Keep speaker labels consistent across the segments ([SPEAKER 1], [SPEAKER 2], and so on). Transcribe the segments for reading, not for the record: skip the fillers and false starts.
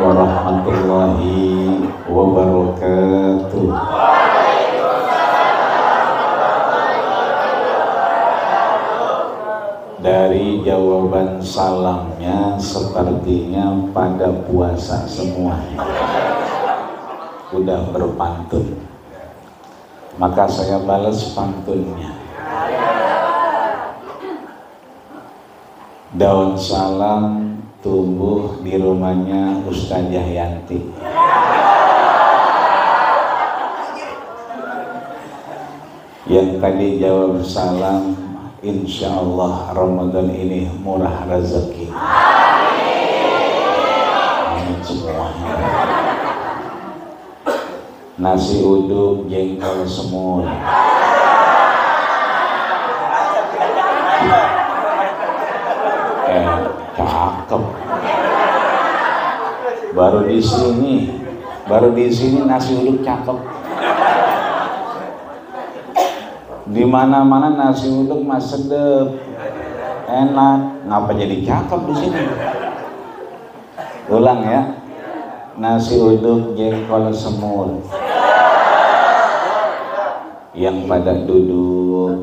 [SPEAKER 1] warahmatullahi wabarakatuh. Dari jawaban salamnya sepertinya pada puasa semuanya, udah berpantun, maka saya balas pantunnya. Daun salam tumbuh di rumahnya Ustazah Yanti. Yang tadi jawab salam, insya Allah Ramadan ini murah rezeki. Amin semuanya. Nasi uduk jengkol semur. Cakep. Baru di sini nasi uduk cakep. Di mana-mana nasi uduk mas sedep, enak. Ngapa jadi cakep di sini? Ulang ya. Nasi uduk jengkol semur. Yang pada duduk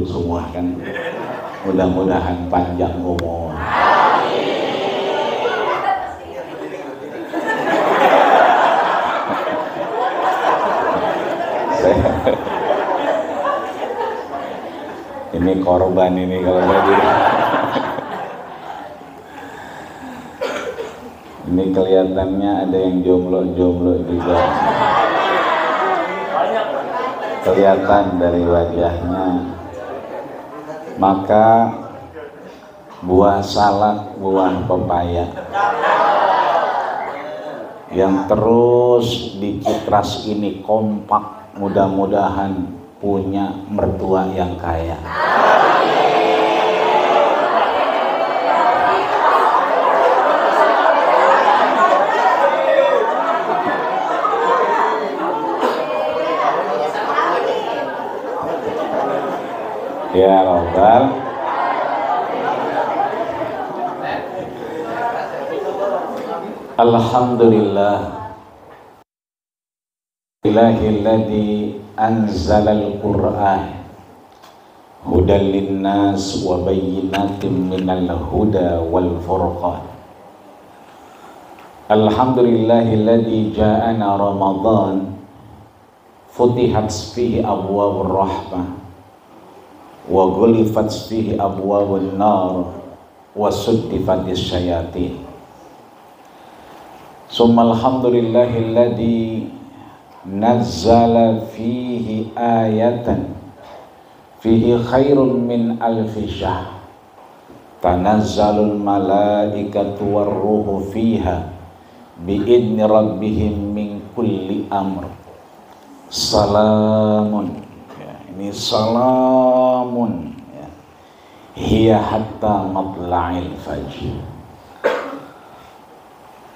[SPEAKER 1] semua kan. Mudah-mudahan panjang umur. Ini korban ini kalau jadi. Ini kelihatannya ada yang jomblo juga. Kelihatan dari wajahnya. Maka buah salak, buah pepaya yang terus di Citras ini kompak, mudah-mudahan punya mertua yang kaya. Ya Rabbal. Alhamdulillah Illahilladzi anzalal Qur'an hudan linnas wa bayyinatin minal huda wal furqan. Alhamdulillahilladzi ja'ana Ramadan futihat fihi abwabur rahmah wa ghulifat fihi abwabun nar wa suddifatis syayatin. Summa alhamdulillahilladzi nazzala fihi ayatan fihi khairun min alfi syahr tanazzalul malaikatu warruhu fiha biidni rabbihim min kulli amr. Salamun, ini salamun ya. Hiya hatta matla'il fajr.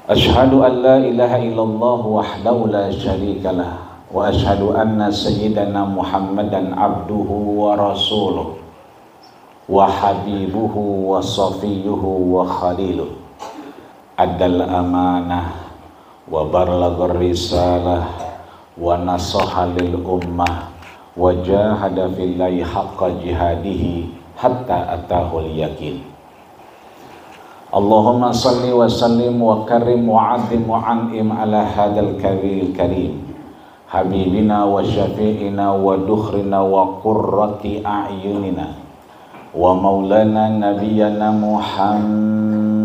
[SPEAKER 1] Asyhadu an la ilaha illallah wahdahu la syarikalah wa asyhadu anna sayyidana Muhammadan abduhu wa rasuluh wa habibuhu wa safiyuhu wa khaliluh. Addal amanah wa barlaghar risalah wa nasaha lil ummah wa jahada fillahi haqqa jihadihi hatta atahul yakin. Allahumma salli wa sallim wa karim wa azim wa an'im ala hadal kabiril karim habibina wa syafi'ina wa dukhrina wa qurrati a'yunina wa maulana nabiyana Muhammadin.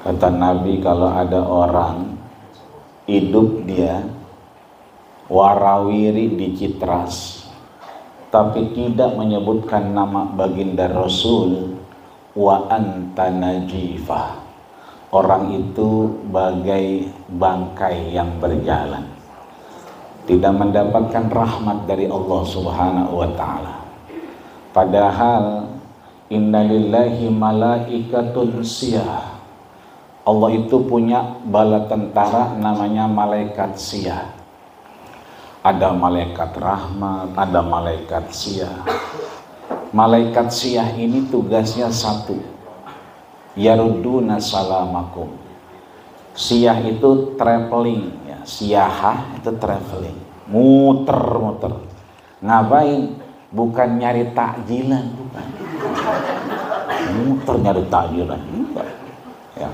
[SPEAKER 1] Kata Nabi, kalau ada orang hidup dia warawiri di Citras tapi tidak menyebutkan nama baginda Rasul, wa anta najifah, orang itu bagai bangkai yang berjalan, tidak mendapatkan rahmat dari Allah Subhanahu wa ta'ala. Padahal innalillahi malaikatun siyah, Allah itu punya bala tentara namanya malaikat siyah. Ada malaikat rahmat, ada malaikat siyah. Malaikat siyah ini tugasnya satu, yarudduna salamakum. Siyah itu traveling ya, siyahah itu traveling, muter-muter. Ngapain? Bukan nyari takjilan, bukan. Muter nyari takjilan, bukan. Ya.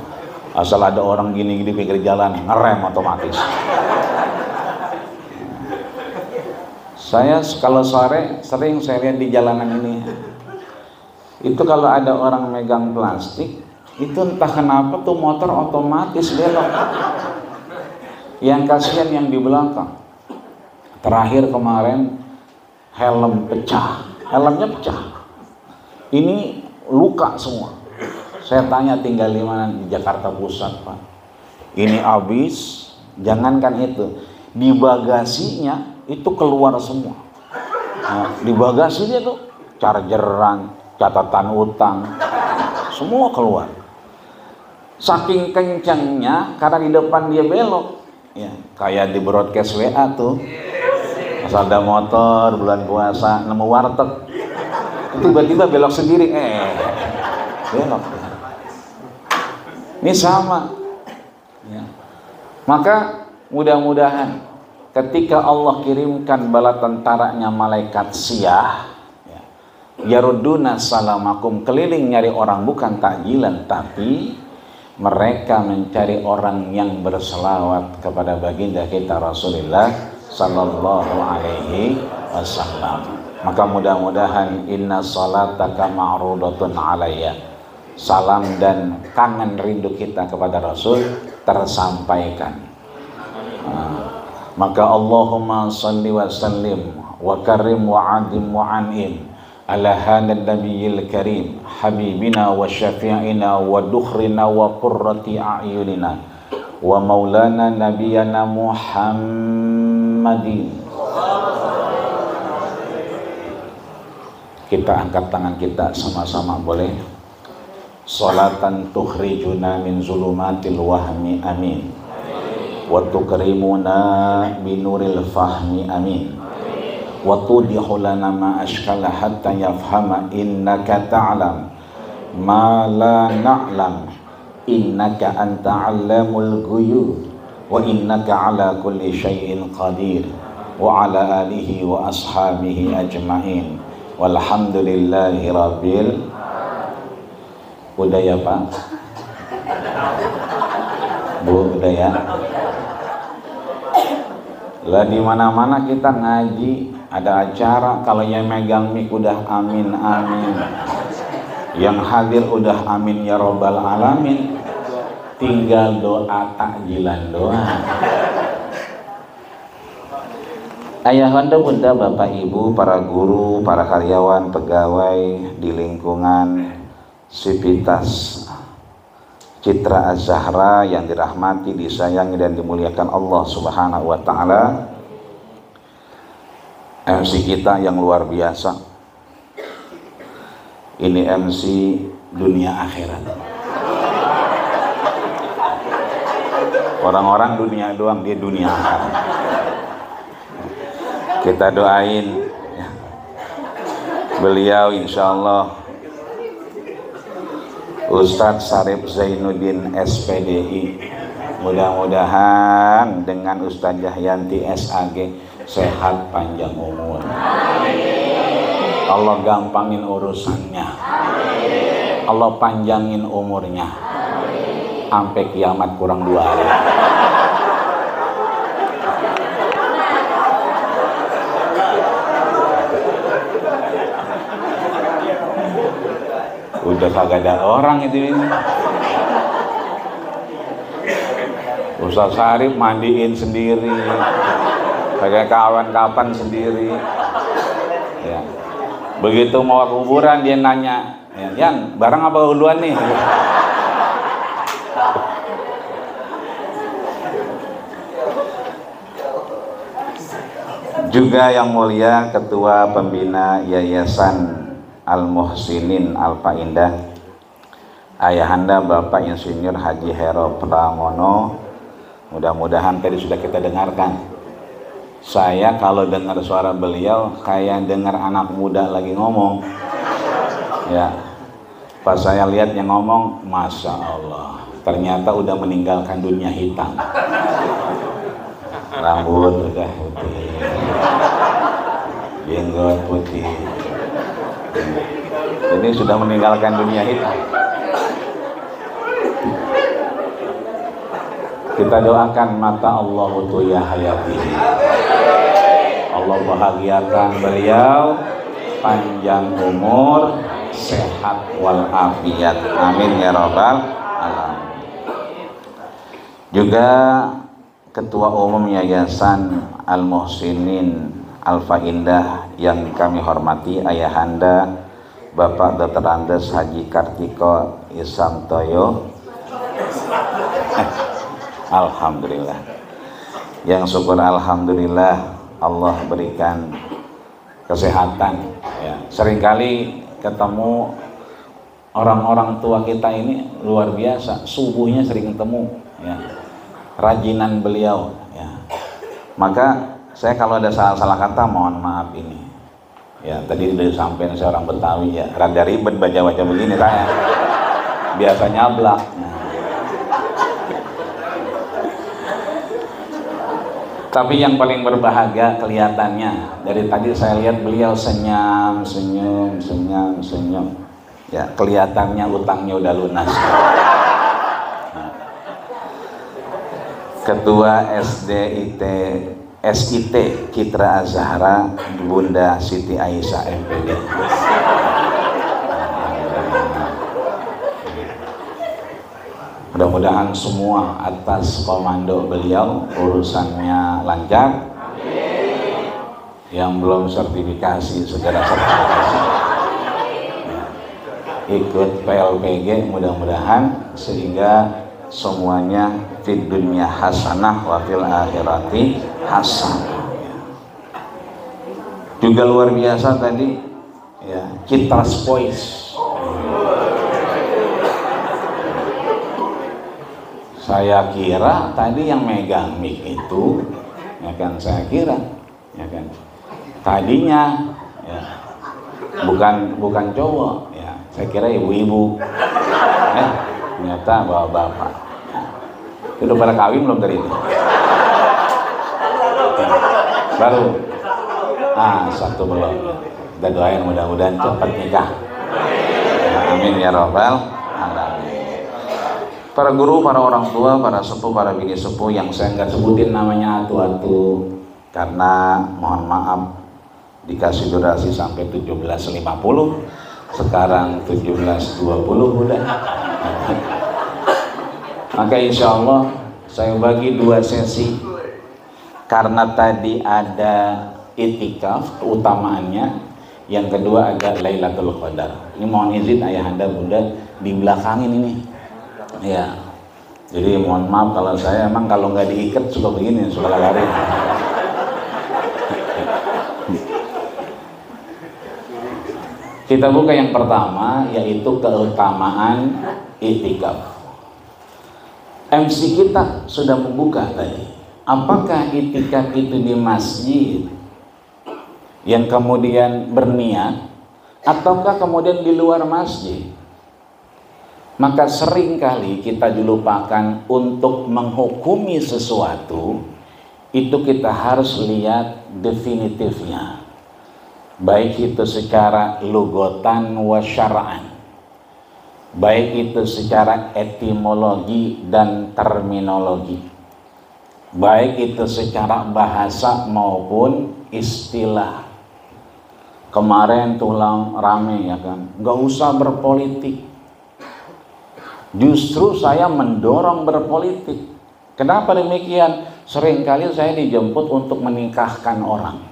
[SPEAKER 1] Asal ada orang gini-gini pinggir jalan, ngerem otomatis. Saya kalau sore sering saya lihat di jalanan ini, itu kalau ada orang megang plastik, itu entah kenapa tuh motor otomatis belok. Yang kasihan yang di belakang. Terakhir kemarin helm pecah, helmnya pecah. Ini luka semua. Saya tanya tinggal di mana, di Jakarta Pusat Pak. Ini habis, jangankan itu, di bagasinya itu keluar semua. Nah, di bagasinya tuh chargeran, catatan utang, semua keluar. Saking kencangnya karena di depan dia belok, ya kayak di broadcast WA tuh. Asal ada motor bulan puasa nemu warteg, tiba-tiba belok sendiri, belok. Ini sama. Ya. Maka mudah-mudahan ketika Allah kirimkan bala tentaranya malaikat siyah, ya, yarudduna salamakum, keliling nyari orang bukan takjilan, tapi mereka mencari orang yang berselawat kepada baginda kita Rasulullah sallallahu alaihi wasallam. Maka mudah-mudahan inna salataka ma'rudatun alayya, salam dan kangen rindu kita kepada Rasul tersampaikan. Maka Allahumma salli wa sallim wa karim wa adim wa an'im ala hadal nabiyil karim habibina wa syafi'ina wa dukhrina wa qurrati a'yunina wa maulana nabiyana Muhammadin. Kita angkat tangan kita sama-sama boleh. Salatan tukhrijuna min zulumatil wahmi amin wa tukrimuna binuril fahmi amin wa tudihu lana ma ashkala hatta yafhama innaka ta'lam ma la na'lam innaka anta 'allamul ghuyub wa innaka 'ala kulli syai'in qadir wa 'ala alihi wa ashabihi ajma'in walhamdulillahi rabbil. Udah ya Pak? Bu, udah ya? Lah di mana-mana kita ngaji, ada acara, kalau yang megang mik udah amin amin. Yang hadir udah amin ya robbal alamin. Tinggal doa takjilan doa. Ayahanda bunda, bapak ibu, para guru, para karyawan, pegawai di lingkungan Sivitas Citra Az-Zahra yang dirahmati, disayangi dan dimuliakan Allah Subhanahu wa taala. MC kita yang luar biasa. Ini MC dunia akhirat. Orang-orang dunia doang, dia dunia akhirat. Kita doain ya, beliau insyaallah Ustadz Syarif Zainuddin SPDI, mudah-mudahan dengan Ustadz Yahyanti SAG sehat panjang umur. Allah gampangin urusannya. Allah panjangin umurnya. Sampai kiamat kurang 2 hari. Udah kagak ada orang itu ini. Ustaz Syarif mandiin sendiri, pakai kawan-kawan sendiri. Ya. Begitu mau kuburan dia nanya, Yan, barang apa duluan nih? Juga yang mulia Ketua Pembina Yayasan Al-Muhsinin Alfa Indah, Ayahanda Bapak Insinyur Haji Hero Pramono, mudah-mudahan tadi sudah kita dengarkan. Saya kalau dengar suara beliau kayak dengar anak muda lagi ngomong. Ya, pas saya lihat yang ngomong, Masya Allah, ternyata udah meninggalkan dunia hitam. Rambut udah putih, jenggot putih. Ini sudah meninggalkan dunia hitam. Kita doakan mata Allah ya hayati. Allah bahagiakan beliau, panjang umur, sehat walafiat. Amin ya rabbal alamin. Juga Ketua Umum Yayasan Al-Muhsinin Alfa Indah yang kami hormati, Ayahanda Bapak Dr. Andes Haji Kartiko Isamtoyo. Alhamdulillah. Yang syukur alhamdulillah Allah berikan kesehatan. Ya, seringkali ketemu orang-orang tua kita ini luar biasa, subuhnya sering ketemu. Ya. Rajinan beliau, ya. Maka saya kalau ada salah-salah kata mohon maaf ini. Ya, tadi udah disampaikan saya orang Betawi ya, rada ribet baca-baca begini saya. Biasa nyablak. Nah. Tapi yang paling berbahagia kelihatannya dari tadi saya lihat beliau senyum. Ya, kelihatannya utangnya udah lunas. Ketua SIT Citra Azhara Bunda Siti Aisyah MPD. Mudah-mudahan semua atas komando beliau urusannya lancar. Yang belum sertifikasi segera sertifikasi. Ikut PLPG mudah-mudahan sehingga semuanya fid dunya hasanah wa fil akhirati hasanah. Juga luar biasa tadi ya, Citras Voice. Saya kira tadi yang megang mic itu ya kan, saya kira ya kan tadinya ya bukan cowok ya, saya kira ibu-ibu. Ternyata bapak-bapak. Udah pada kawin belum dari itu? Baru. Satu belum. Kita doain mudah-mudahan cepat nikah. Amin ya rabbal alamin. Para guru, para orang tua, para sepuh, para bini sepuh yang saya nggak sebutin namanya atu-atu karena mohon maaf dikasih durasi sampai 17.50. Sekarang 17.20 udah. Maka insya Allah saya bagi 2 sesi karena tadi ada itikaf keutamaannya, yang kedua ada Lailatul Qadar. Ini mohon izin ayahanda bunda di belakangin ini ya, jadi mohon maaf kalau saya emang kalau nggak diikat suka begini, suka lari. Kita buka yang pertama yaitu keutamaan itikaf. MC kita sudah membuka tadi. Apakah itikaf itu di masjid yang kemudian berniat ataukah kemudian di luar masjid? Maka seringkali kita dilupakan untuk menghukumi sesuatu itu kita harus lihat definitifnya. Baik itu secara lugotan wa syara'an, baik itu secara etimologi dan terminologi, baik itu secara bahasa maupun istilah. Kemarin tulang rame ya kan, nggak usah berpolitik. Justru saya mendorong berpolitik. Kenapa demikian? Seringkali saya dijemput untuk menikahkan orang.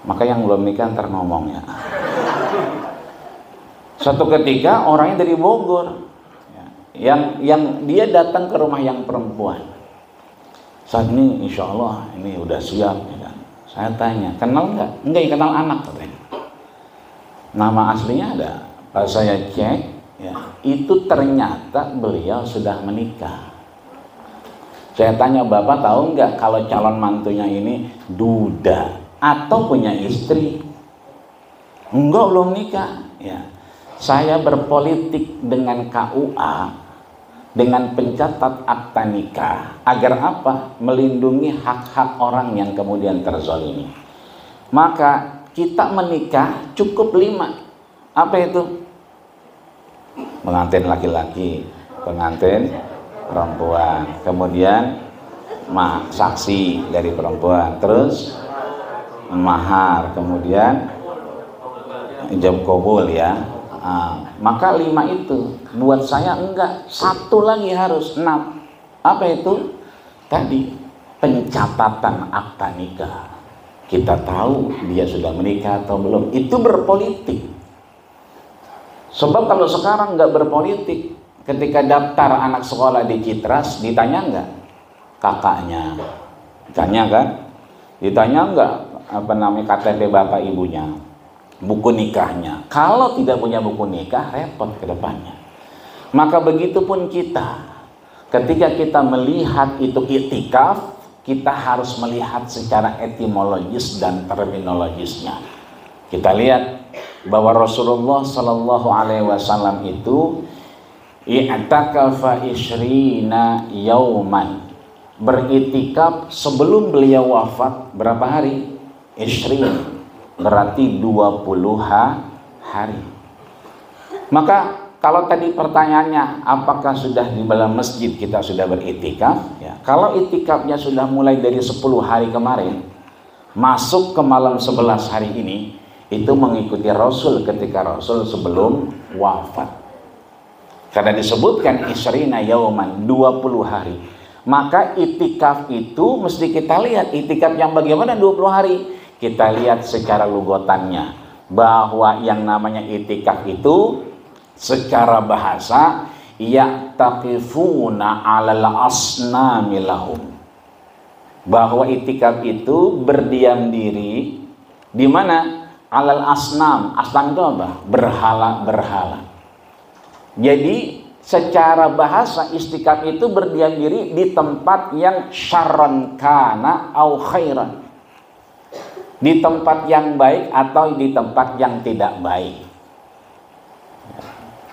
[SPEAKER 1] Maka yang belum nikah ntar ngomong ya. Suatu ketika orangnya dari Bogor, yang dia datang ke rumah yang perempuan. Saat ini insya Allah ini udah siap ya kan. Saya tanya, kenal nggak? Enggak, kenal anak katanya. Nama aslinya ada. Pas saya cek, ya, itu ternyata beliau sudah menikah. Saya tanya, Bapak tahu nggak kalau calon mantunya ini duda atau punya istri? Enggak, belum nikah. ya, saya berpolitik dengan KUA, dengan pencatat akta nikah, agar apa? Melindungi hak-hak orang yang kemudian terzalimi. Maka kita menikah cukup 5. Apa itu? Pengantin laki-laki, pengantin perempuan, kemudian saksi dari perempuan, terus mahar, kemudian ijab kabul ya. Maka 5 itu. Buat saya enggak, 1 lagi harus 6. Apa itu? Tadi pencatatan akta nikah. Kita tahu dia sudah menikah atau belum. Itu berpolitik. Sebab kalau sekarang enggak berpolitik, ketika daftar anak sekolah di Citras, ditanya enggak kakaknya? Ditanya kan? Ditanya enggak apa namanya KTP bapak ibunya, buku nikahnya. Kalau tidak punya buku nikah, repot ke depannya. Maka begitupun kita, ketika kita melihat itu iktikaf, kita harus melihat secara etimologis dan terminologisnya. Kita lihat bahwa Rasulullah Shallallahu Alaihi Wasallam itu i'takafa ishrina yauman, beritikaf sebelum beliau wafat berapa hari? Ishrin, berarti 20 hari. Maka kalau tadi pertanyaannya apakah sudah di dalam masjid kita sudah beritikaf ya, kalau itikafnya sudah mulai dari 10 hari kemarin masuk ke malam 11 hari ini, itu mengikuti Rasul ketika Rasul sebelum wafat, karena disebutkan isrina yauman, 20 hari. Maka itikaf itu mesti kita lihat itikaf yang bagaimana 20 hari. Kita lihat secara lugatannya, bahwa yang namanya itikaf itu secara bahasa ya'taqifuna 'alal asnami lahum, bahwa itikaf itu berdiam diri di mana? 'Alal asnam. Asnam itu apa? Berhala-berhala. Jadi secara bahasa istikaf itu berdiam diri di tempat yang syarran kana au khairan, di tempat yang baik atau di tempat yang tidak baik.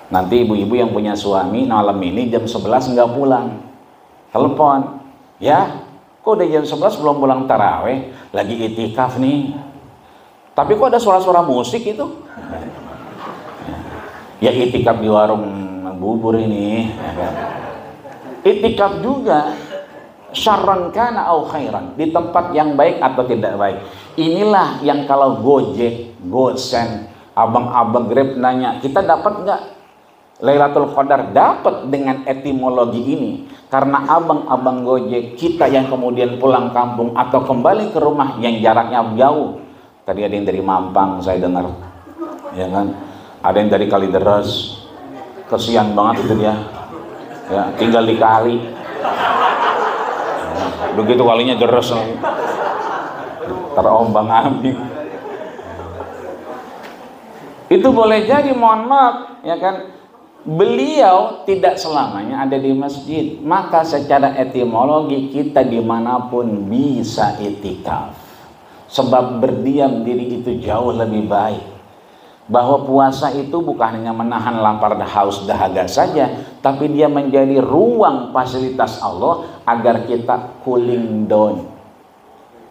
[SPEAKER 1] Nanti ibu-ibu yang punya suami malam ini jam 11 nggak pulang, telepon, ya kok udah jam 11 belum pulang taraweh, lagi itikaf nih, tapi kok ada suara-suara musik itu? Ya itikaf di warung bubur ini. Itikaf juga syarran kana au khairan, di tempat yang baik atau tidak baik. Inilah yang kalau Gojek, Gosen, abang-abang Grab nanya, kita dapat nggak Lailatul Qadar? Dapat dengan etimologi ini. Karena abang-abang Gojek kita yang kemudian pulang kampung atau kembali ke rumah yang jaraknya jauh. Tadi ada yang dari Mampang saya dengar, ya kan? Ada yang dari Kalideres. Kesian banget itu dia, ya, tinggal di kali. Begitu kalinya deres, terombang-ambing. Itu boleh jadi, mohon maaf, ya kan, beliau tidak selamanya ada di masjid. Maka secara etimologi kita dimanapun bisa itikaf, sebab berdiam diri itu jauh lebih baik. Bahwa puasa itu bukan hanya menahan lapar dan haus dahaga saja, tapi dia menjadi ruang fasilitas Allah agar kita cooling down,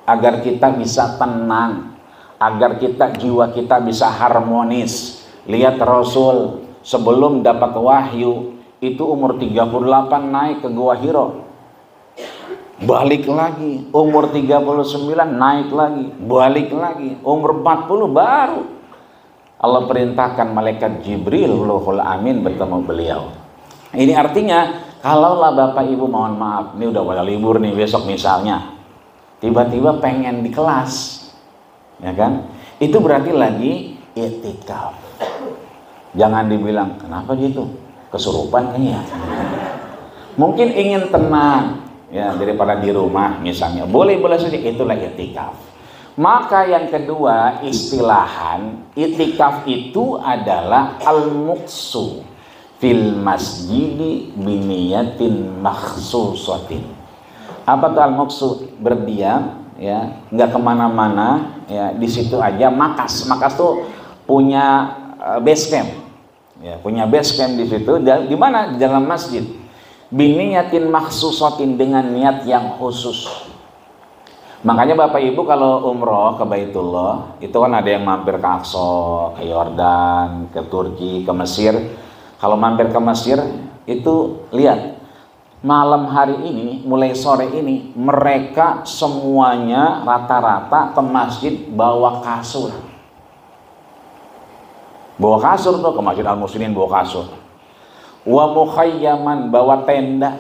[SPEAKER 1] agar kita bisa tenang, agar jiwa kita bisa harmonis. Lihat Rasul sebelum dapat wahyu itu umur 38 naik ke Gua Hiro, balik lagi umur 39 naik lagi, balik lagi umur 40 baru Allah perintahkan malaikat Jibril Ruhul Amin bertemu beliau. Ini artinya kalaulah Bapak Ibu mohon maaf, ini udah pada libur nih besok misalnya, tiba-tiba pengen di kelas, ya kan? Itu berarti lagi i'tikaf. Jangan dibilang kenapa gitu, kesurupan kayaknya. Mungkin ingin tenang ya daripada di rumah misalnya. Boleh-boleh saja, itulah i'tikaf. Maka yang kedua, istilahan i'tikaf itu adalah al-muqsu fil masjidi biniyatin makhsusatin. Apa tuh al-muqsu? Berdiam, ya, nggak kemana-mana, ya, di situ aja. Makas tuh punya base camp. Ya, punya base camp di situ. Di mana? Di dalam masjid. Biniyatin makhsusatin, dengan niat yang khusus. Makanya Bapak Ibu kalau umroh ke Baitullah, itu kan ada yang mampir ke Aqsa, ke Yordan, ke Turki, ke Mesir. Kalau mampir ke Mesir, itu lihat, malam hari ini, mulai sore ini, mereka semuanya rata-rata ke masjid bawa kasur. Bawa kasur tuh, ke Masjid Al-Muslimin bawa kasur. Wa mukhayyaman, bawa tenda.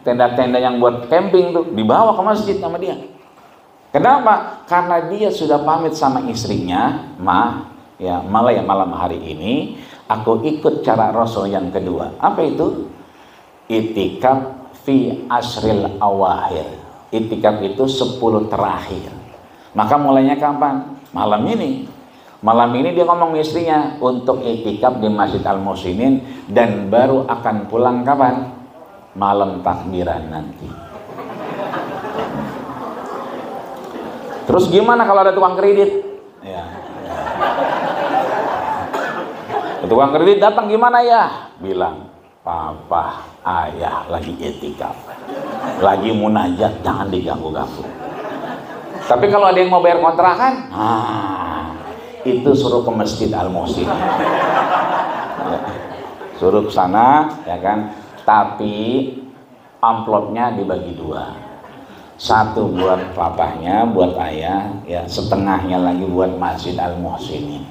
[SPEAKER 1] Tenda-tenda yang buat camping tuh, dibawa ke masjid sama dia. Kenapa? Karena dia sudah pamit sama istrinya, malam hari ini aku ikut cara Rasul yang kedua. Apa itu? Itikaf fi asril awahir. Itikaf itu 10 terakhir. Maka mulainya kapan? Malam ini. Malam ini dia ngomong istrinya untuk itikaf di Masjid Al-Muslimin, dan baru akan pulang kapan? Malam takbiran nanti. Terus gimana kalau ada tukang kredit? Ya. Tukang kredit datang gimana ya? Bilang, papa, ayah lagi itikaf, lagi munajat, jangan diganggu-ganggu. Tapi kalau ada yang mau bayar kontrakan, itu suruh ke Masjid Al-Muslimin. Ya. Suruh ke sana, ya kan? Tapi amplopnya dibagi 2. Satu buat papahnya, buat ayah, ya, setengahnya lagi buat Masjid Al-Muhsinin.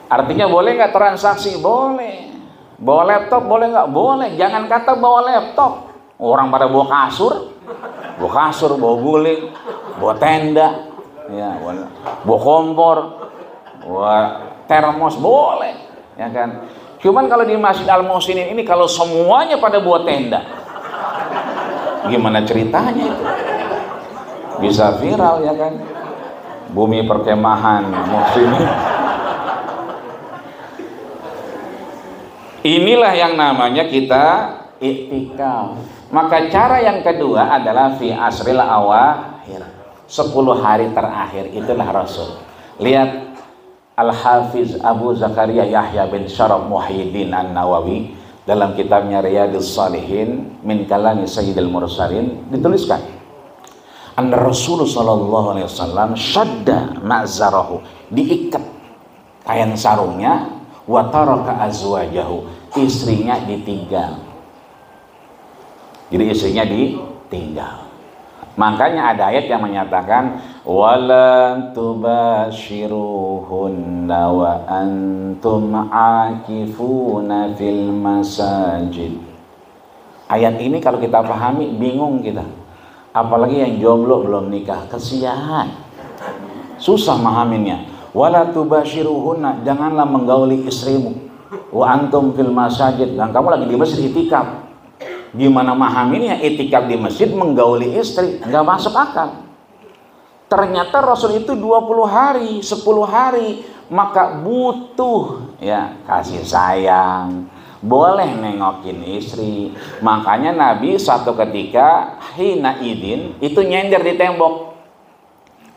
[SPEAKER 1] Artinya boleh nggak transaksi? Boleh. Bawa laptop boleh nggak? Boleh. Jangan kata bawa laptop. Orang pada bawa kasur, bawa guling, bawa tenda, ya, bawa kompor, bawa termos, boleh, ya kan? Cuman kalau di Masjid Al-Muhsinin ini, kalau semuanya pada bawa tenda, gimana ceritanya itu? Bisa viral, ya kan? Bumi perkemahan Muhsinin. Inilah yang namanya kita iktikaf. Maka cara yang kedua adalah fi asril awakhir, 10 hari terakhir. Itulah Rasul. Lihat Al-Hafiz Abu Zakaria Yahya bin Syaraf Muhyiddin An-Nawawi dalam kitabnya Riyadhus Shalihin min kalami Sayyidil Mursalin dituliskan, anna Rasulullah sallallahu alaihi wasallam syadda ma'zarahu, diikat kain sarungnya, wa taraka azwajahu, istrinya ditinggal. Jadi istrinya ditinggal. Makanya ada ayat yang menyatakan wala tubashiruhunna wa antum akifuna fil masajid. Ayat ini kalau kita pahami bingung kita. Apalagi yang jomblo belum nikah, kesian. Susah mahaminnya. Wala tubashiruhunna, janganlah menggauli istrimu. Wa antum fil masajid, dan kamu lagi di masjid itikaf. Gimana mahaminnya itikaf di masjid menggauli istri? Nggak masuk akal. Ternyata Rasul itu 20 hari, 10 hari, maka butuh, ya, kasih sayang, boleh nengokin istri. Makanya Nabi suatu ketika hina idin itu nyender di tembok.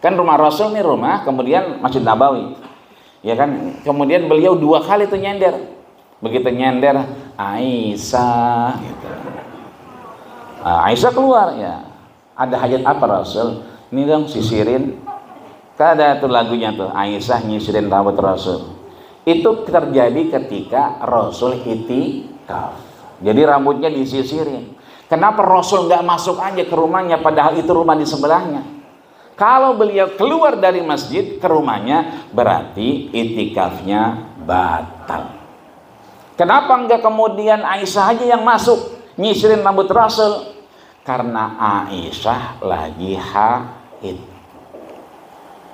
[SPEAKER 1] Kan rumah Rasul nih rumah, kemudian Masjid Nabawi, ya kan? Kemudian beliau 2 kali itu nyender. Begitu nyender, Aisyah, gitu. Aisyah keluar, ya. Ada hajat apa Rasul? Ini dong sisirin. Ada tuh lagunya tuh, Aisyah nyisirin rambut Rasul. Itu terjadi ketika Rasul itikaf. Jadi rambutnya disisirin. Kenapa Rasul nggak masuk aja ke rumahnya, padahal itu rumah di sebelahnya? Kalau beliau keluar dari masjid ke rumahnya, berarti itikafnya batal. Kenapa nggak kemudian Aisyah aja yang masuk nyisirin rambut Rasul? Karena Aisyah lagi haid.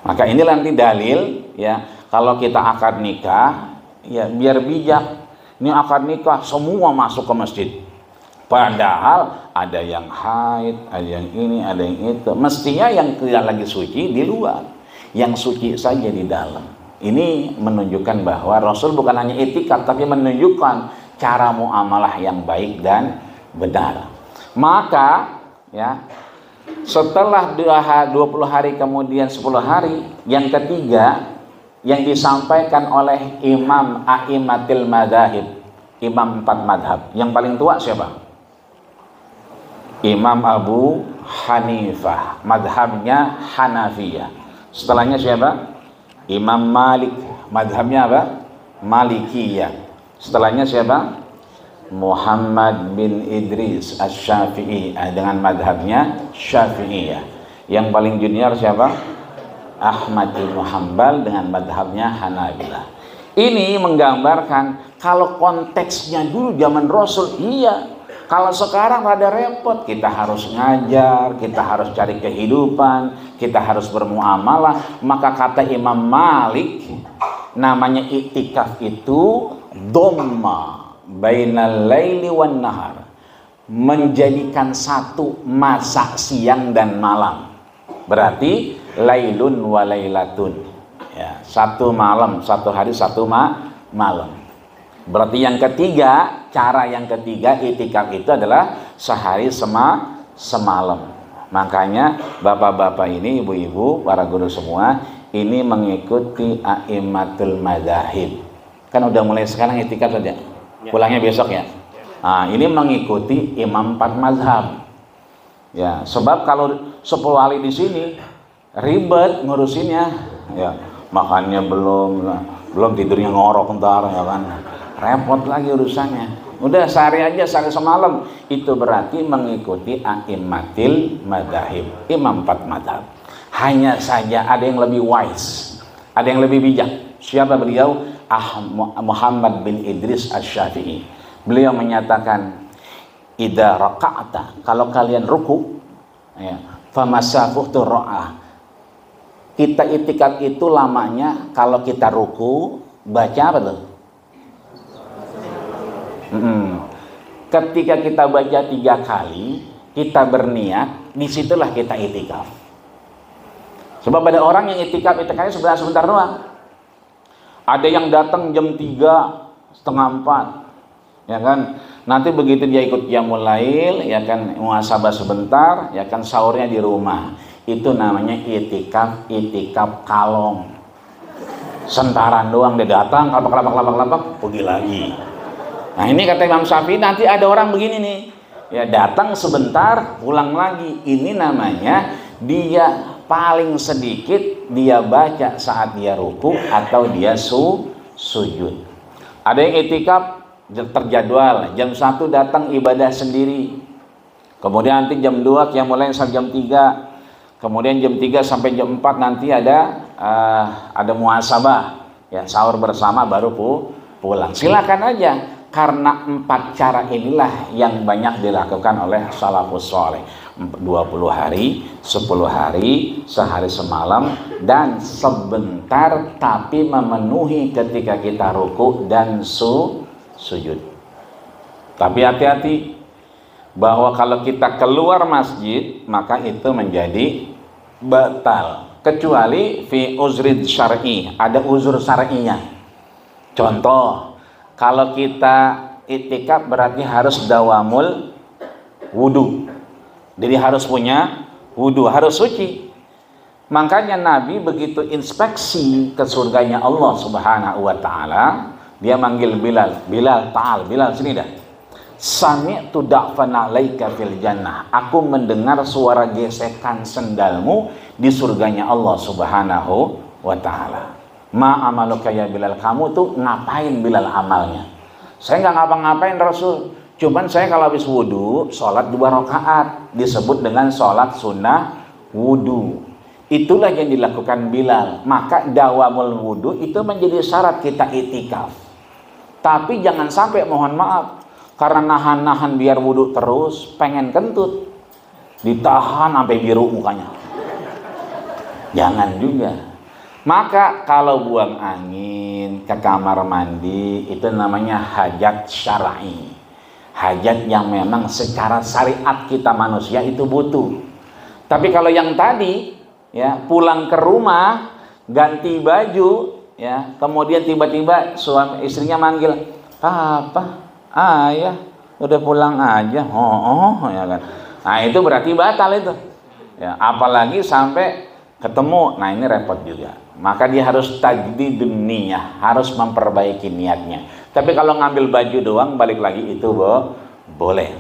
[SPEAKER 1] Maka inilah nanti dalil, ya, kalau kita akad nikah, ya biar bijak. Ini akad nikah semua masuk ke masjid. Padahal ada yang haid, ada yang ini, ada yang itu. Mestinya yang tidak lagi suci di luar, yang suci saja di dalam. Ini menunjukkan bahwa Rasul bukan hanya itikaf, tapi menunjukkan cara muamalah yang baik dan benar. Maka, ya, setelah 20 hari kemudian 10 hari, yang ketiga yang disampaikan oleh Imam A'immatil Madzahib, Imam 4 madhab. Yang paling tua siapa? Imam Abu Hanifah, madhabnya Hanafiyah. Setelahnya siapa? Imam Malik, madhabnya apa? Malikiyah. Setelahnya siapa? Muhammad bin Idris Asy-Syafi'i dengan madhabnya Syafi'iyah. Yang paling junior siapa? Ahmad bin Hanbal dengan madhabnya Hanabilah. Ini menggambarkan kalau konteksnya dulu zaman Rasul, iya. Kalau sekarang rada repot, kita harus ngajar, kita harus cari kehidupan, kita harus bermuamalah. Maka kata Imam Malik, namanya iktikaf itu dhamma bainal laili wan nahar, menjadikan satu masa siang dan malam. Berarti lailun wa lailatun, ya, satu malam, satu hari, satu malam. Berarti yang ketiga, cara yang ketiga iktikaf itu adalah sehari semalam. Makanya bapak-bapak ini, ibu-ibu, para guru semua ini mengikuti a'immatul madzahib. Kan udah mulai sekarang iktikaf saja. Pulangnya besok ya. Nah, ini mengikuti imam 4 mazhab. Ya, sebab kalau 10 hari di sini ribet ngurusinnya. Ya, makannya belum tidurnya ngorok ntar ya kan. Repot lagi urusannya. Udah sehari aja, sehari semalam. Itu berarti mengikuti a'immatil madzahib, imam 4 mazhab. Hanya saja ada yang lebih wise, ada yang lebih bijak. Siapa beliau? Muhammad bin Idris Asy-Syafi'i. Beliau menyatakan, idza raka'ta, kalau kalian ruku, ya, famasafuhtu ra'ah. Kita iktikaf itu lamanya kalau kita ruku baca apa tuh? Ketika kita baca 3 kali, kita berniat, disitulah kita iktikaf. Sebab ada orang yang iktikaf itikafnya sebentar doang. Ada yang datang jam 3:30, ya kan? Nanti begitu dia ikut qiyamul lail, ya kan, muhasabah sebentar, ya kan, sahurnya di rumah. Itu namanya iktikaf kalong. Sentaran doang, dia datang, kelapak, pergi lagi. Nah, ini kata Imam Syafi'i, nanti ada orang begini nih, ya, datang sebentar, pulang lagi. Ini namanya dia paling sedikit dia baca saat dia ruku atau dia sujud. Ada yang iktikaf terjadwal, jam 1 datang ibadah sendiri, kemudian nanti jam 2 yang mulai sampai jam 3, kemudian jam 3 sampai jam 4 nanti ada muhasabah, ya, sahur bersama baru pulang. Silakan aja. Karena 4 cara inilah yang banyak dilakukan oleh salafus sholeh. 20 hari, 10 hari, sehari semalam, dan sebentar tapi memenuhi ketika kita ruku dan sujud. Tapi hati-hati, bahwa kalau kita keluar masjid maka itu menjadi batal, kecuali fi uzrid syar'i, ada uzur syar'inya. Contoh, kalau kita iktikaf berarti harus dawamul wudu. Jadi harus punya wudu, harus suci. Makanya Nabi begitu inspeksi ke surganya Allah Subhanahu wa taala, dia manggil Bilal, ta'al, Bilal sini dah. Sami'tu da'fan 'alaika fil jannah. Aku mendengar suara gesekan sendalmu di surganya Allah Subhanahu wa taala. Ma amaluka ya Bilal, kamu tuh ngapain Bilal amalnya? Saya nggak ngapa-ngapain Rasul, cuman saya kalau habis wudhu sholat 2 rakaat, disebut dengan sholat sunnah wudhu. Itulah yang dilakukan Bilal. Maka dawamul wudhu itu menjadi syarat kita iktikaf. Tapi jangan sampai, mohon maaf, karena nahan-nahan biar wudhu terus, pengen kentut, ditahan sampai biru mukanya. Jangan juga. Maka kalau buang angin ke kamar mandi itu namanya hajat syar'i, hajat yang memang secara syariat kita manusia itu butuh. Tapi kalau yang tadi, ya, pulang ke rumah ganti baju, ya, kemudian tiba-tiba suami istrinya manggil, apa, ayah udah pulang aja, ya kan. Nah itu berarti batal itu, ya, apalagi sampai ketemu. Nah ini repot juga. maka dia harus tajdidun niyah, harus memperbaiki niatnya. Tapi kalau ngambil baju doang balik lagi itu boleh.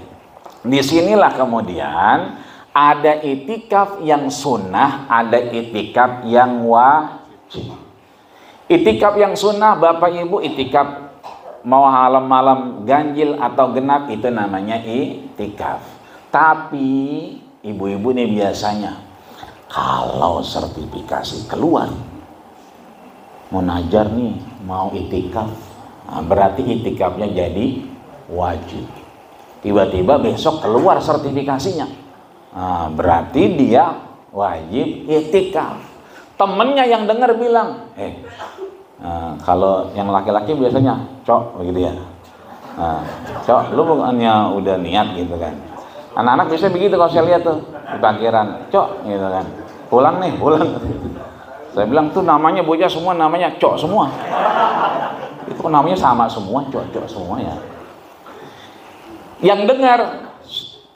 [SPEAKER 1] Disinilah kemudian ada itikaf yang sunnah, ada itikaf yang wajib. Itikaf yang sunnah, Bapak Ibu, itikaf mau malam-malam ganjil atau genap, itu namanya itikaf. Tapi ibu-ibu nih biasanya kalau sertifikasi keluar, mau najar nih, mau itikaf, nah, berarti itikafnya jadi wajib. Tiba-tiba besok keluar sertifikasinya, nah, berarti dia wajib itikaf. Temennya yang dengar bilang, kalau yang laki-laki biasanya, cok, begitu ya, cok, lu bukannya udah niat gitu kan. Anak-anak biasanya begitu kalau saya lihat tuh di parkiran, cok, gitu kan, pulang nih, pulang. Saya bilang tuh namanya bocah semua namanya cok semua. Itu namanya sama semua, cok semua ya. Yang dengar,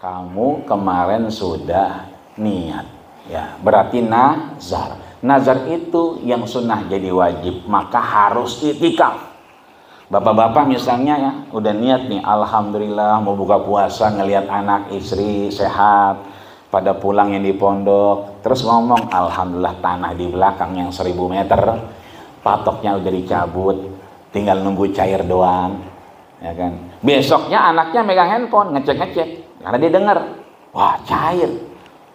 [SPEAKER 1] kamu kemarin sudah niat, ya berarti nazar. Nazar itu yang sunnah jadi wajib, maka harus itikaf. Bapak-bapak misalnya ya, udah niat nih, alhamdulillah mau buka puasa, ngelihat anak istri sehat, pada pulang yang di pondok, terus ngomong, alhamdulillah tanah di belakang yang 1000 meter, patoknya udah dicabut, tinggal nunggu cair doang, ya kan. Besoknya anaknya megang handphone, ngecek-ngecek, karena dia dengar, wah cair,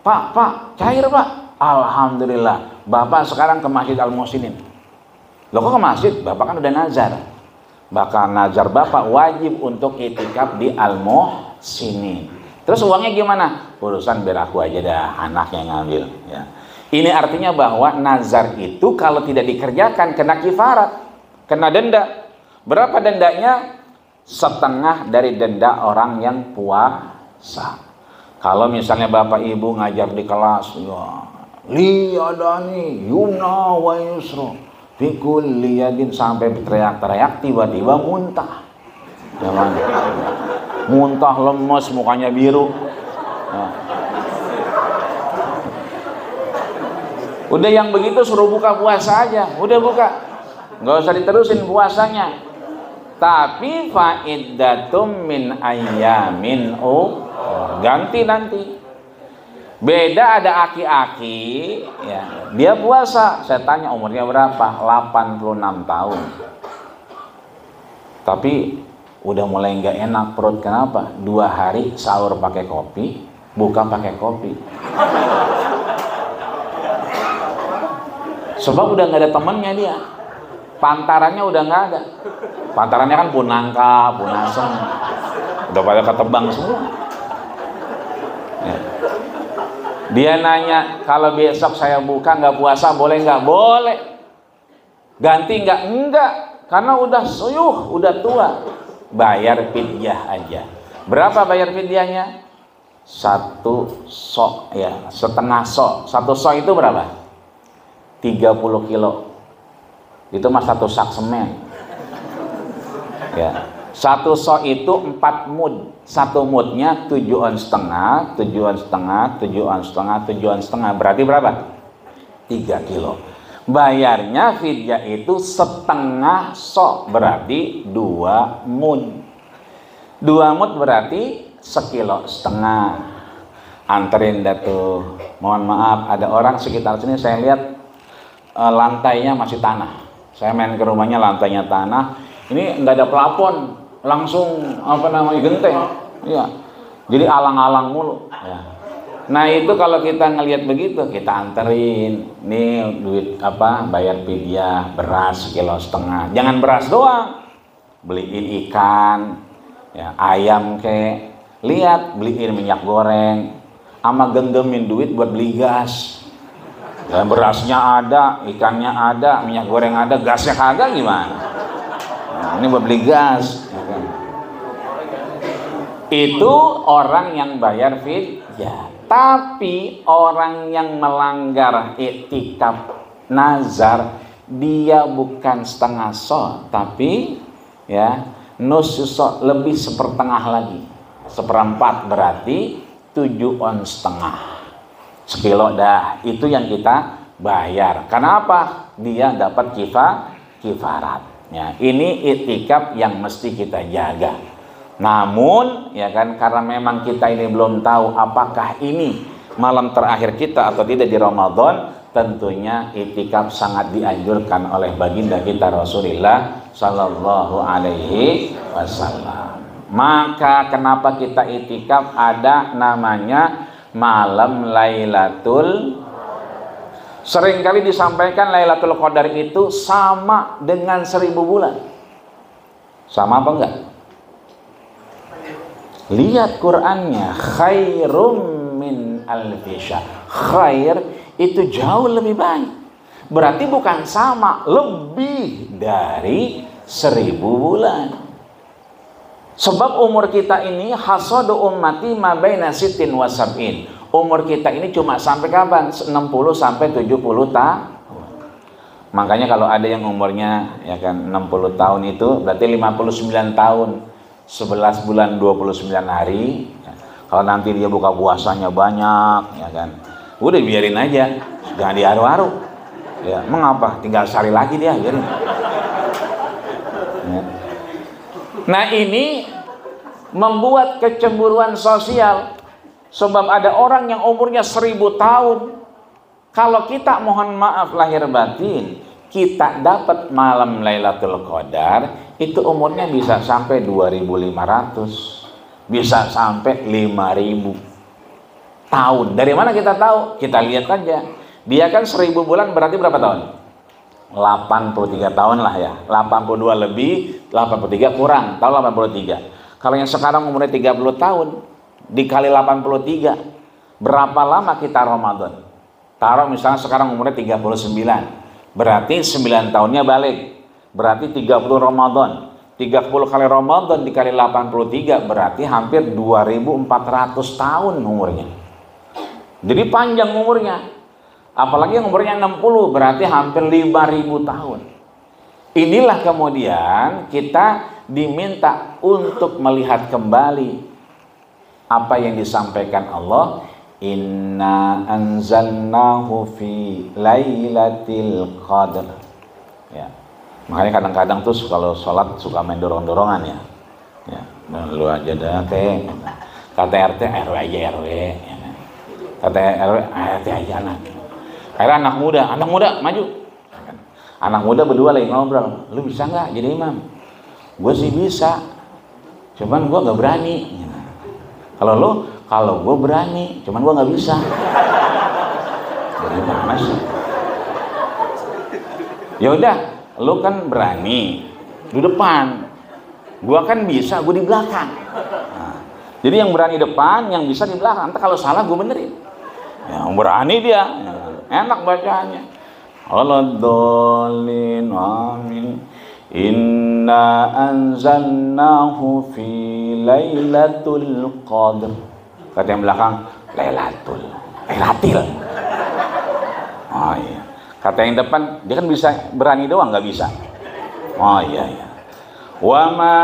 [SPEAKER 1] pak, cair pak, alhamdulillah, bapak sekarang ke Masjid Al-Muhsinin. Loh kok ke masjid? Bapak kan udah nazar. Bahkan nazar bapak wajib untuk itikaf di Al-Muhsinin. Terus uangnya gimana? Urusan biar aku aja dah, anak yang ngambil. Ya. Ini artinya bahwa nazar itu kalau tidak dikerjakan kena kifarat, kena denda. Berapa dendanya? Setengah dari denda orang yang puasa. Kalau misalnya bapak ibu ngajar di kelas, ya, liyadani yumna wa yusra fikul liyadin, sampai teriak-teriak tiba-tiba muntah. Jangan. Muntah lemes, mukanya biru. Nah. Udah yang begitu suruh buka puasa aja, udah buka, nggak usah diterusin puasanya. Tapi fa'iddatum min ayyamin ganti nanti. Beda ada aki-aki, ya, dia puasa. Saya tanya umurnya berapa? 86 tahun. Tapi udah mulai nggak enak perut. Kenapa? 2 hari sahur pakai kopi, buka pakai kopi. Sebab udah nggak ada temennya dia, pantarannya udah nggak ada. Pantarannya kan Punangka, Punasem, udah pada ketebang semua. Ya. Dia nanya, kalau besok saya buka nggak puasa boleh nggak? Boleh. Ganti nggak? Enggak, karena udah suyuh, udah tua. Bayar fidyah aja. Berapa bayar fidyahnya? 1 sok, ya, setengah sok. 1 sok itu berapa? 30 kilo. Itu mah 1 sak semen. Ya, 1 sok itu 4 mud. 1 mudnya 7 ons setengah, 7 ons setengah, 7 ons setengah, 7 ons setengah. Berarti berapa? 3 kilo. Bayarnya fidyah itu setengah sok, berarti 2 mud. 2 mud berarti 1,5 kilo. Anterin dah tuh. Mohon maaf, ada orang sekitar sini saya lihat lantainya masih tanah. Saya main ke rumahnya, lantainya tanah. Ini nggak ada plafon, langsung genteng. Iya. Jadi alang-alang mulu. Ya. Nah itu kalau kita ngelihat begitu, kita anterin. Nih duit bayar fidyah, beras 1,5 kilo. Jangan beras doang, beliin ikan, ya, ayam kek. Lihat, beliin minyak goreng, sama genggamin duit buat beli gas. Ya, berasnya ada, ikannya ada, minyak goreng ada, gasnya kagak gimana? Nah, ini buat beli gas. Ya kan? Itu orang yang bayar fidyah. Tapi orang yang melanggar i'tikaf nazar, dia bukan setengah sok, tapi ya nusus sok, lebih sepertengah lagi, 1/4, berarti 7 ons setengah, 1 kilo dah. Itu yang kita bayar. Karena apa? Dia dapat kifaratnya. Ini itikaf yang mesti kita jaga. Namun ya kan, karena memang kita ini belum tahu apakah ini malam terakhir kita atau tidak di Ramadan, tentunya itikaf sangat dianjurkan oleh baginda kita Rasulullah Sallallahu Alaihi Wasallam. Maka kenapa kita itikaf? Ada namanya malam Lailatul. Seringkali disampaikan Lailatul Qadar itu sama dengan 1000 bulan. Sama apa enggak? Lihat Qur'annya, khairum min alfi syahr. Khair itu jauh lebih baik. Berarti bukan sama, lebih dari 1000 bulan. Sebab umur kita ini hasadu ummati ma baina sittin wa sab'in. Umur kita ini cuma sampai kapan? 60 sampai 70 tahun. Makanya kalau ada yang umurnya ya kan 60 tahun itu berarti 59 tahun 11 bulan 29 hari. Kalau nanti dia buka puasanya banyak ya kan, udah biarin aja, jangan diharu-haru ya. Mengapa? Tinggal sehari lagi dia biarin ya. Nah ini membuat kecemburuan sosial. Sebab ada orang yang umurnya 1000 tahun. Kalau kita mohon maaf lahir batin, kita dapat malam Lailatul Qadar, itu umurnya bisa sampai 2500, bisa sampai 5000 tahun. Dari mana kita tahu? Kita lihat aja. Dia kan 1000 bulan berarti berapa tahun? 83 tahun lah ya. 82 lebih, 83 kurang, tahu 83. Kalau yang sekarang umurnya 30 tahun dikali 83, berapa lama kita Ramadan? Taruh misalnya sekarang umurnya 39, berarti 9 tahunnya balik, berarti 30 Ramadan. 30 kali Ramadan dikali 83 berarti hampir 2400 tahun umurnya. Jadi panjang umurnya. Apalagi yang umurnya 60 berarti hampir 5000 tahun. Inilah kemudian kita diminta untuk melihat kembali apa yang disampaikan Allah, inna anzalnahu fi lailatul qadar ya. Makanya kadang-kadang tuh kalau sholat suka main dorong-dorongan ya lu aja dah teh, kata RT RW aja RW ya. Kata RW RT aja akhirnya anak muda maju, anak muda berdua lagi ngobrol, lu bisa nggak jadi imam? Gue sih bisa, cuman gue nggak berani. Kalau gue berani, cuman gue nggak bisa. Bagaimana sih? Ya udah, lu kan berani di depan, gue kan bisa, gue di belakang. Nah, jadi yang berani depan, yang bisa di belakang. Entah kalau salah gue benerin. Yang berani dia, enak bacanya. Waladhdallin amin. Inna anzalnahu fi lailatul qadr. Kata yang belakang lailatul. Oh iya. Kata yang depan dia kan bisa berani doang, nggak bisa. Oh iya. Wa ma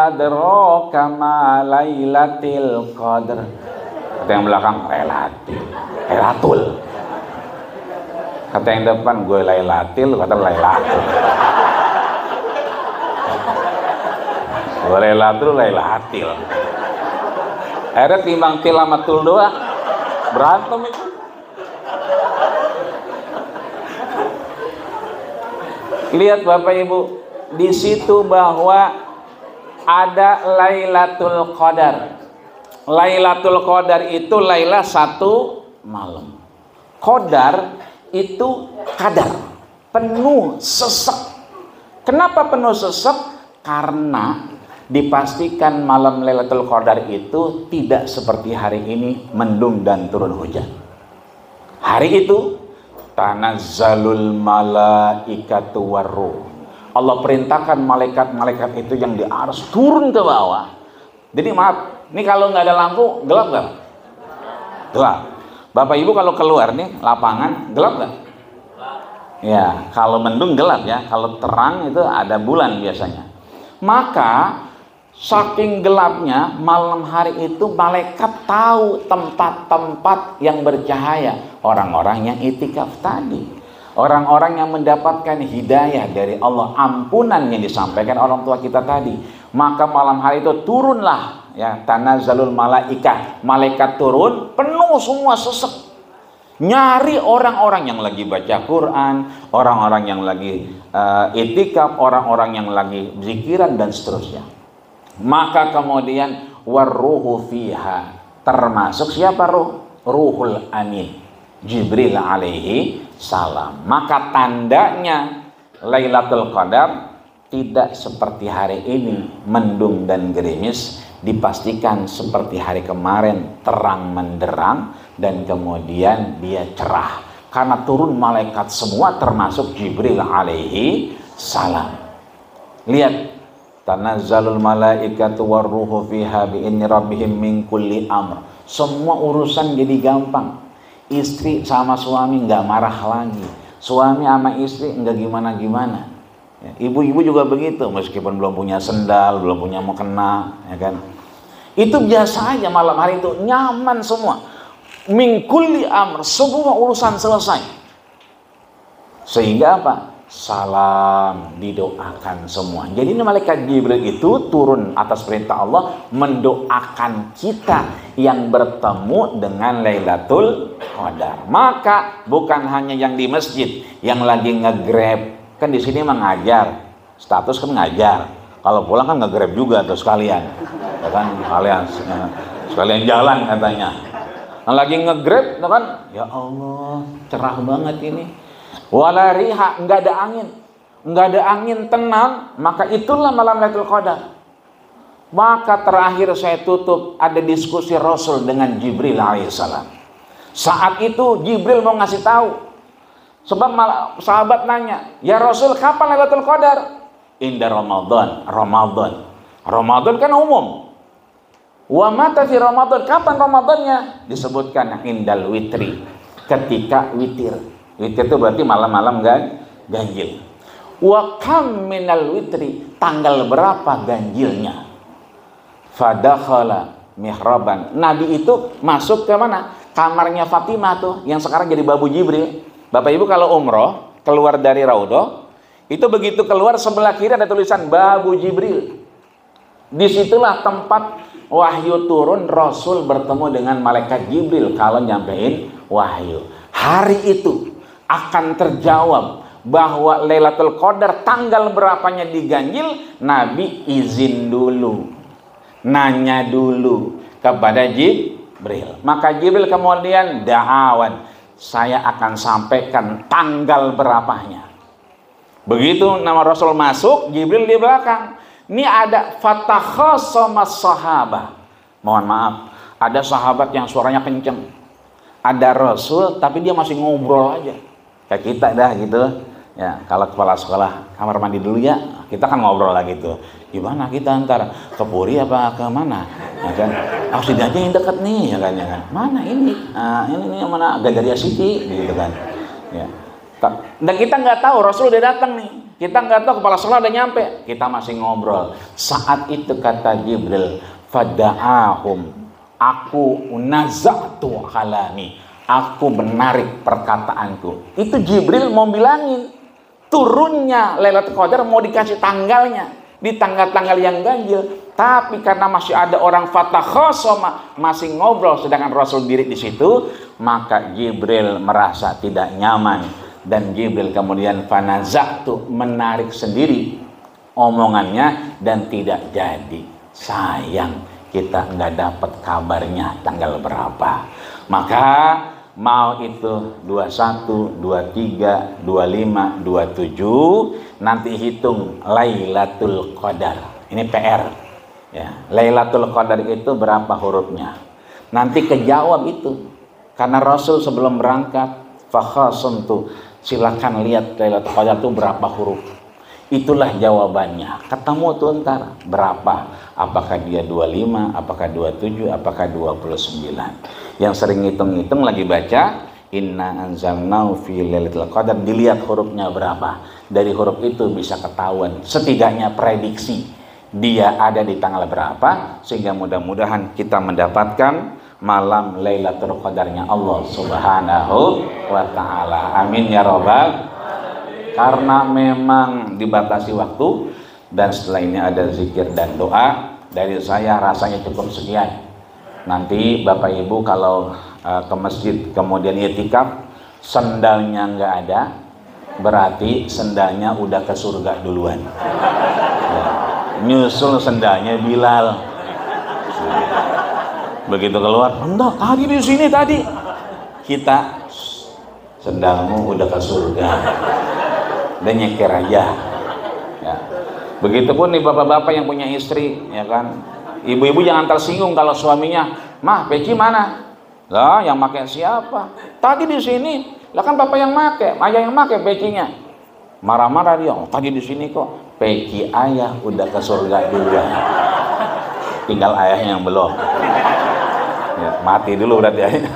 [SPEAKER 1] adraka ma lailatul qadr. Kata yang belakang lailatul. Kata yang depan gue lailatul, kata lailatul. Lailatul. Akhirnya timbang til sama tul doang, berantem itu. Lihat Bapak Ibu, di situ bahwa ada Lailatul Qadar. Lailatul Qadar itu Laila 1 malam. Qadar itu kadar, penuh sesek. Kenapa penuh sesek? Karena dipastikan malam Lailatul Qadar itu tidak seperti hari ini mendung dan turun hujan. Hari itu tanazzalul malaikatu warruh. Allah perintahkan malaikat-malaikat itu yang di arsy turun ke bawah. Jadi maaf, ini kalau nggak ada lampu gelap nggak? Gelap. Bapak Ibu kalau keluar nih lapangan gelap nggak? Ya, kalau mendung gelap ya. Kalau terang itu ada bulan biasanya. Maka saking gelapnya malam hari itu malaikat tahu tempat-tempat yang bercahaya, orang-orang yang itikaf tadi. Orang-orang yang mendapatkan hidayah dari Allah, ampunan yang disampaikan orang tua kita tadi, maka malam hari itu turunlah ya tanazzalul malaikah, malaikat turun penuh semua sesek, nyari orang-orang yang lagi baca Quran, orang-orang yang lagi itikaf, orang-orang yang lagi zikiran dan seterusnya. Maka kemudian warruhu fiha, termasuk siapa ruh? Ruhul Amin, Jibril alaihi salam. Maka tandanya Lailatul Qadar tidak seperti hari ini mendung dan gerimis, dipastikan seperti hari kemarin terang menderang dan kemudian dia cerah karena turun malaikat semua termasuk Jibril alaihi salam. Lihat, tanazzalul malaikatu warruhu fiha bi'inni rabbihim min kulli amr. Semua urusan jadi gampang. Istri sama suami nggak marah lagi, suami sama istri nggak gimana-gimana. Ibu-ibu juga begitu, meskipun belum punya sendal, belum punya mukena, ya kan? Itu biasa aja, malam hari itu nyaman semua. Min kulli amr, semua urusan selesai. Sehingga apa? Salam, didoakan semua. Jadi ini malaikat Jibril itu turun atas perintah Allah mendoakan kita yang bertemu dengan Lailatul Qadar. Maka bukan hanya yang di masjid, yang lagi nge-grab, kan di sini mengajar, status kan ngajar. Kalau pulang kan nge-grab juga tuh sekalian, ya kan, sekalian jalan katanya. Nah, lagi nge-grab, kan, ya Allah, cerah banget ini. Wala riha, nggak ada angin, tenang. Maka itulah malam Lailatul Qadar. Maka terakhir saya tutup, ada diskusi Rasul dengan Jibril alaihissalam. Saat itu Jibril mau ngasih tahu, sebab sahabat nanya, ya Rasul, kapan Lailatul Qadar? Inda Ramadan. Ramadan kan umum. Wa mata fi Ramadan, kapan Ramadannya? Disebutkan indal witri, ketika witir. Witir itu berarti malam-malam ganjil. Wa kam minal witri, tanggal berapa ganjilnya? Fadakhala mihraban. Nabi itu masuk ke mana? Kamarnya Fatimah tuh, yang sekarang jadi babu Jibril. Bapak Ibu kalau umroh keluar dari Raudhah, itu begitu keluar sebelah kiri ada tulisan babu Jibril. Disitulah tempat wahyu turun, Rasul bertemu dengan malaikat Jibril kalau nyampein wahyu. Hari itu akan terjawab bahwa Lailatul Qadar tanggal berapanya diganjil, Nabi izin dulu, nanya dulu kepada Jibril. Maka Jibril kemudian da'awan, saya akan sampaikan tanggal berapanya. Begitu nama Rasul masuk, Jibril di belakang. Ini ada fatakhasamas sahabah. Mohon maaf, ada sahabat yang suaranya kenceng. Ada Rasul tapi dia masih ngobrol aja. Kayak kita dah gitu ya, kalau kepala sekolah kamar mandi dulu ya, kita kan ngobrol lagi tuh, gimana kita antar ke Puri apa ke mana, ya kan, sini aja yang dekat nih, ya kan, mana ini, ini yang mana, Gandaria City gitu kan, ya. Dan kita nggak tahu Rasul udah datang nih, kita nggak tahu kepala sekolah udah nyampe, kita masih ngobrol. Saat itu kata Jibril, fada'ahum, aku nazatu kalami, aku menarik perkataanku. Itu Jibril mau bilangin turunnya Lailatul Qadar mau dikasih tanggalnya di tanggal-tanggal yang ganjil, tapi karena masih ada orang fatakhasama, masih ngobrol sedangkan Rasul diri di situ, maka Jibril merasa tidak nyaman dan Jibril kemudian fanazatu, menarik sendiri omongannya dan tidak jadi. Sayang kita nggak dapat kabarnya tanggal berapa. Maka mau itu 21, 23, 25, 27, nanti hitung Lailatul Qadar. Ini PR ya. Lailatul Qadar itu berapa hurufnya? Nanti kejawab itu. Karena Rasul sebelum berangkat fakhasumtu, silakan lihat Lailatul Qadar itu berapa huruf. Itulah jawabannya. Ketemu tuh ntar berapa? Apakah dia 25, apakah 27, apakah 29. Yang sering ngitung-ngitung lagi baca inna anzalnahu fi lailatul qadar, dilihat hurufnya berapa. Dari huruf itu bisa ketahuan setidaknya prediksi dia ada di tanggal berapa, sehingga mudah-mudahan kita mendapatkan malam Lailatul Qadarnya Allah Subhanahu wa taala. Amin ya rabbal. Karena memang dibatasi waktu dan setelah ini ada zikir dan doa, dari saya rasanya cukup sekian. Nanti Bapak Ibu kalau ke masjid kemudian i'tikaf sendalnya nggak ada, berarti sendalnya udah ke surga duluan. Ya. Nyusul sendalnya Bilal. Begitu keluar, enggak, tadi di sini tadi. Kita, sendalmu udah ke surga. Dan nyeker aja. Ya. Begitupun nih bapak-bapak yang punya istri, ya kan. Ibu-ibu jangan tersinggung kalau suaminya, "Mah, peci mana?" Lah, yang pakai siapa? Tadi di sini. Lah kan bapak yang pakai, ayah yang pakai pecinya. Marah-marah dia, "Oh, tadi di sini kok." Peci ayah udah ke surga duluan. Tinggal ayahnya yang belum. Ya, mati dulu berarti ayah.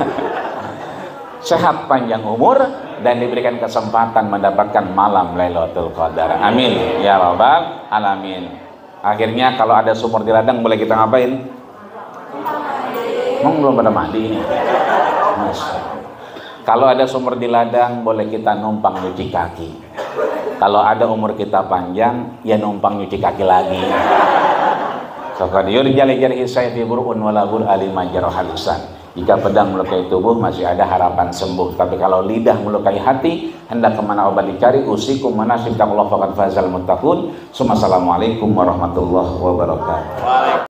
[SPEAKER 1] Sehat panjang umur dan diberikan kesempatan mendapatkan malam Lailatul Qadar. Amin ya rabbal alamin. Akhirnya kalau ada sumur di ladang boleh kita ngapain? Belum pada mandi ini. Kalau ada sumur di ladang boleh kita numpang nyuci kaki. Kalau ada umur kita panjang ya numpang nyuci kaki lagi. Faqad yurjal jarhi sayfi burun wala bur alima jarhal lisan. Jika pedang melukai tubuh masih ada harapan sembuh, tapi kalau lidah melukai hati hendak kemana obat dicari. Usikum manasib taqullah faqad fazal muttaqun. Assalamualaikum warahmatullahi wabarakatuh.